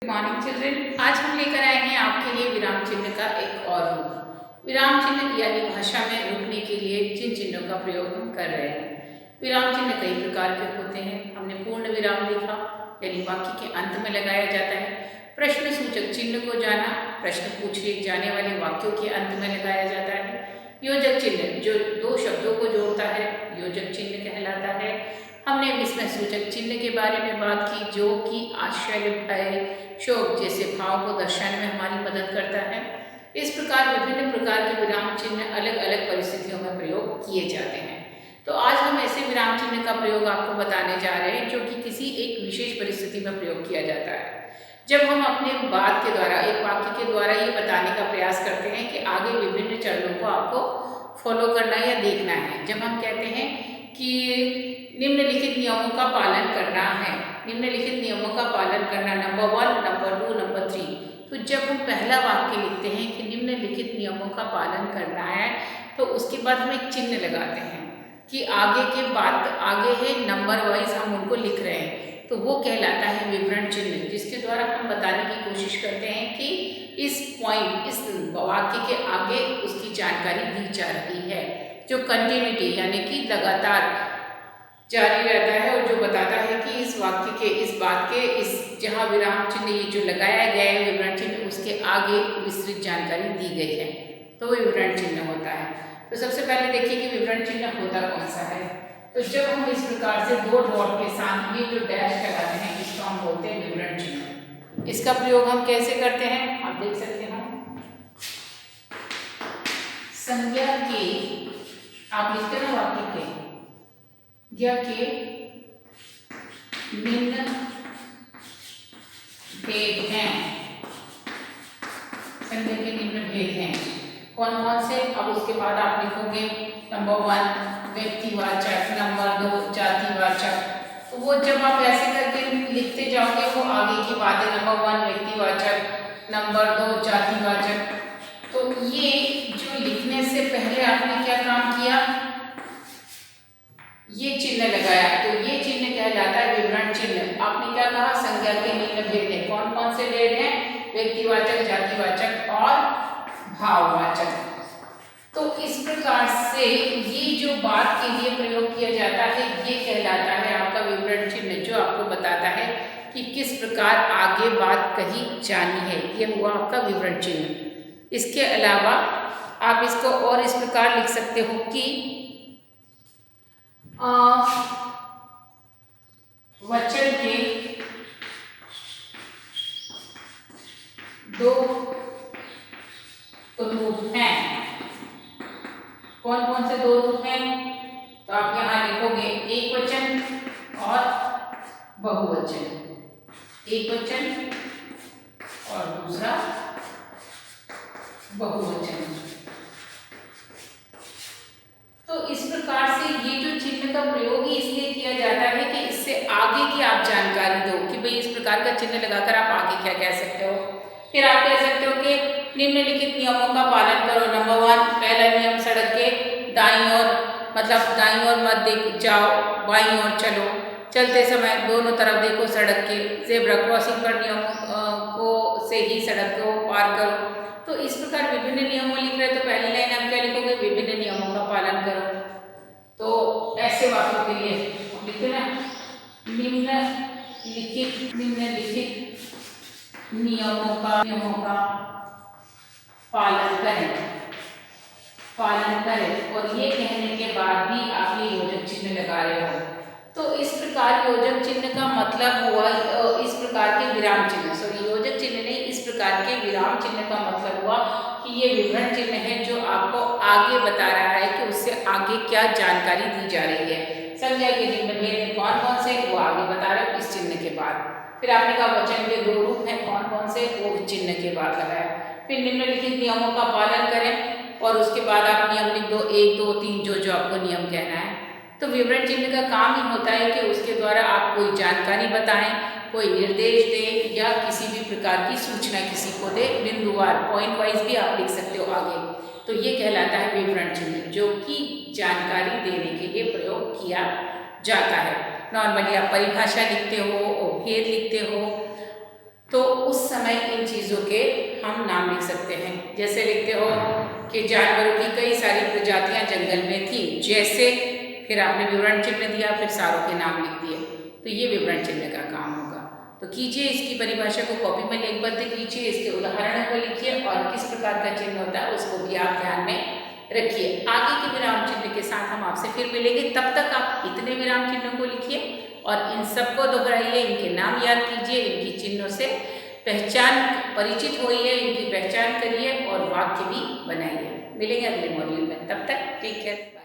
Good morning children. आज हम लेकर आए हैं आपके लिए विराम चिन्ह का एक और रूप। विराम चिन्ह यानी भाषा में रुकने के लिए जिन चिन्हों का प्रयोग हम कर रहे हैं। विराम चिन्ह कई प्रकार के होते हैं। हमने पूर्ण विराम देखा, यानी वाक्य के अंत में लगाया जाता है। प्रश्न सूचक चिन्ह को जाना, प्रश्न पूछे जाने वाले वाक्यों के अंत में लगाया जाता है। योजक चिन्ह जो दो शब्दों को जोड़ता है, योजक चिन्ह कहलाता है। हमने विस्मय सूचक चिन्ह के बारे में बात की, जो कि आश्चर्य, भय, शोक जैसे भाव को दर्शाने में हमारी मदद करता है। इस प्रकार विभिन्न प्रकार के विराम चिन्ह अलग अलग परिस्थितियों में प्रयोग किए जाते हैं। तो आज हम ऐसे विराम चिन्ह का प्रयोग आपको बताने जा रहे हैं जो कि किसी एक विशेष परिस्थिति में प्रयोग किया जाता है। जब हम अपने बात के द्वारा, एक वाक्य के द्वारा ये बताने का प्रयास करते हैं कि आगे विभिन्न चरणों को आपको फॉलो करना या देखना है। जब हम कहते हैं कि निम्नलिखित नियमों का पालन करना है, निम्नलिखित नियमों का पालन करना, नंबर 1, नंबर 2, नंबर 3। तो जब हम पहला वाक्य लिखते हैं कि निम्नलिखित नियमों का पालन करना है, तो उसके बाद हम एक चिन्ह लगाते हैं कि आगे के बाद आगे है नंबर वाइज हम उनको लिख रहे हैं, तो वो कहलाता है विवरण चिन्ह, जिसके द्वारा हम बताने की कोशिश करते हैं कि इस पॉइंट, इस वाक्य के आगे उसकी जानकारी दी जा रही है, जो कंटिन्यूटी यानी कि लगातार जारी रहता है और जो बताता है कि इस वाक्य के, इस बात के, इस जहाँ विराम चिन्ह ये जो लगाया गया है विवरण चिन्ह, उसके आगे विस्तृत जानकारी दी गई है, तो वो विवरण चिन्ह होता है। तो सबसे पहले देखिए कि विवरण चिन्ह होता कौन सा है। तो जब हम इस प्रकार से दो डॉट के साथ ये जो डैश लगाते हैं, इसको हम बोलते हैं विवरण चिन्ह। इसका प्रयोग हम कैसे करते हैं, आप देख सकते हैं। संज्ञा के, आप लिखते हैं वाक्य के, या के निम्न भेद हैं, संज्ञा के निम्न भेद हैं कौन कौन से। अब उसके बाद आप लिखोगे नंबर 1 व्यक्तिवाचक, नंबर 2 जातिवाचक। तो वो जब आप ऐसे करके लिखते जाओगे वो आगे की बातें, नंबर 1 व्यक्तिवाचक, नंबर 2 जातिवाचक। तो ये जो लिखने से पहले आपने क्या काम किया, ये चिन्ह लगाया, तो ये चिन्ह कहलाता है विवरण चिन्ह। आपने क्या कहा, संज्ञा के निम्न भेद हैं, कौन कौन से भेद हैं, व्यक्तिवाचक, जातिवाचक और भाववाचक। तो इस प्रकार से ये जो बात के लिए प्रयोग किया जाता है, ये कहलाता है आपका विवरण चिन्ह, जो आपको बताता है कि किस प्रकार आगे बात कही जानी है। ये हुआ आपका विवरण चिन्ह। इसके अलावा आप इसको और इस प्रकार लिख सकते हो कि वचन के दो रूप हैं। कौन कौन से दो रूप हैं, तो आप यहां लिखोगे एक वचन और बहुवचन, एक वचन और दूसरा बहुवचन। तो इस प्रकार से ये जो चिन्ह का प्रयोग ही इसलिए किया जाता है कि इससे आगे की आप जानकारी दो कि भाई इस प्रकार का चिन्ह लगाकर आप आगे क्या कह सकते हो। फिर आप कह सकते हो कि निम्नलिखित नियमों का पालन करो। नंबर 1, पहला नियम, सड़क के दाईं ओर, मतलब दाईं ओर मत देख जाओ, बाईं ओर चलो, चलते समय दोनों तरफ देखो सड़क के, ज़ेब्रा क्रॉसिंग पर नियमों को से ही सड़क को पार करो। तो इस प्रकार विभिन्न नियमों लिख रहे, तो पहली लाइन आप क्या लिखोगे, विभिन्न नियमों का पालन करो। तो ऐसे वाक्यों के लिए लिखते ना, निम्नलिखित नियमों का पालन करें, और ये कहने के बाद भी आप ये योजक चिन्ह लगा रहे हो। तो इस प्रकार योजक चिन्ह का मतलब हुआ, इस प्रकार के विराम चिन्ह, सॉरी योजक चिन्ह नहीं, इस प्रकार के विराम चिन्ह का मतलब हुआ कि ये विवरण चिन्ह है जो आपको आगे बता रहा है कि उससे आगे क्या जानकारी दी जा रही है। संज्ञा के निम्न भेद कौन कौन से, वो आगे बता रहे हो इस चिन्ह के बाद। फिर आपने कहा वचन के दो रूप हैं, कौन कौन से, वो चिन्ह के बाद लगाया। फिर निम्नलिखित नियमों का पालन करें, और उसके बाद आप नियम लिख दो 1, 2, 3, जो आपको नियम कहना है। तो विवरण चिन्ह का काम ही होता है कि उसके द्वारा आप कोई जानकारी बताएं, कोई निर्देश दें, या किसी भी प्रकार की सूचना किसी को दे, बिंदुवार, पॉइंट वाइज भी आप लिख सकते हो आगे। तो ये कहलाता है विवरण चिन्ह, जो कि जानकारी देने के लिए प्रयोग किया जाता है। नॉर्मली आप परिभाषा लिखते हो और भेद लिखते हो, तो उस समय इन चीज़ों के हम नाम लिख सकते हैं। जैसे लिखते हो कि जानवरों की कई सारी प्रजातियां जंगल में थी, जैसे, फिर आपने विवरण चिन्ह दिया, फिर सारों के नाम लिख दिए, तो ये विवरण चिन्ह का काम होगा। तो कीजिए, इसकी परिभाषा को कॉपी में लिखबद्ध कीजिए, इसके उदाहरणों को लिखिए और किस प्रकार का चिन्ह होता है उसको भी आप ध्यान में रखिए। आगे के विराम चिन्ह के साथ हम आपसे फिर मिलेंगे, तब तक आप इतने विराम चिन्हों को लिखिए और इन सबको दोहराइए, इनके नाम याद कीजिए, इनकी चिन्हों से पहचान परिचित होइए, इनकी पहचान करिए और वाक्य भी बनाइए। मिलेंगे अगले मॉड्यूल में, तब तक टेक केयर।